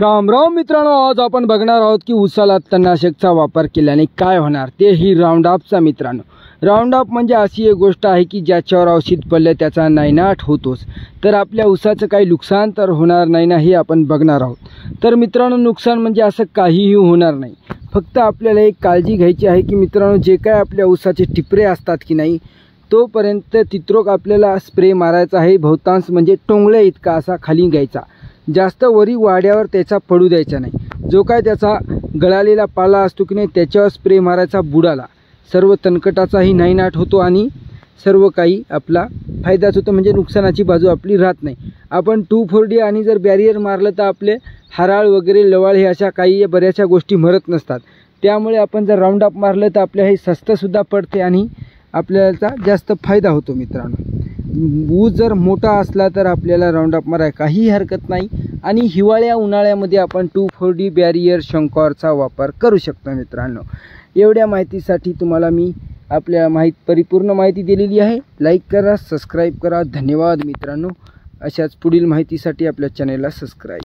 राम राम मित्रांनो, आज आपण बघणार आहोत की उसाला तणनाशकचा वापर केल्याने काय होणार, तेही राऊंडअपचा। मित्रांनो, राऊंडअप म्हणजे अशी एक गोष्ट आहे की ज्याच्यावर औषध पडले त्याचा नायनाट होतोच, तर आपल्या उसाचं काही नुकसान तर होणार नाही ना, हे आपण बघणार आहोत। तर मित्रांनो, नुकसान म्हणजे असं काहीही होणार नाही, फक्त आपल्याला एक काळजी घ्यायची आहे की मित्रांनो, जे काय आपल्या उसाचे टिपरे असतात की नाही, तोपर्यंत तित्रोक आपल्याला स्प्रे मारायचा आहे। बहुतांश म्हणजे टोंगल्या इतका असा खाली घ्यायचा, जास्त वरी वाड्यावर त्याचा पडू द्यायचा नाही। जो काय त्याचा गळालेला पाला असतो की नाही, त्याच्यावर स्प्रे मारायचा बुडाला। सर्व तणकटाचाही नायनाट होतो आणि सर्व काही आपला फायदाच होतो, म्हणजे नुकसानाची बाजू आपली राहत नाही। आपण 2,4-D आणि जर बॅरियर मारलं तर आपले हराळ वगैरे लवाळ हे अशा काही बऱ्याचशा गोष्टी मरत नसतात। त्यामुळे आपण जर राऊंडअप मारलं तर आपल्या हे स्वस्तसुद्धा पडते आणि आपल्याला जास्त फायदा होतो। मित्रांनो, ऊस जर मोठा असला तर आपल्याला राऊंडअप मारायला काही हरकत नाही आणि हिवाळ्या उन्हाळ्यामध्ये आपण 2,4-D बॅरियर शंकॉरचा वापर करू शकतो। मित्रांनो, एवढ्या माहितीसाठी तुम्हाला मी आपल्या परिपूर्ण माहिती दिलेली आहे। लाईक करा, सबस्क्राईब करा। धन्यवाद मित्रांनो। अशाच पुढील माहितीसाठी आपल्या चॅनेलला सबस्क्राईब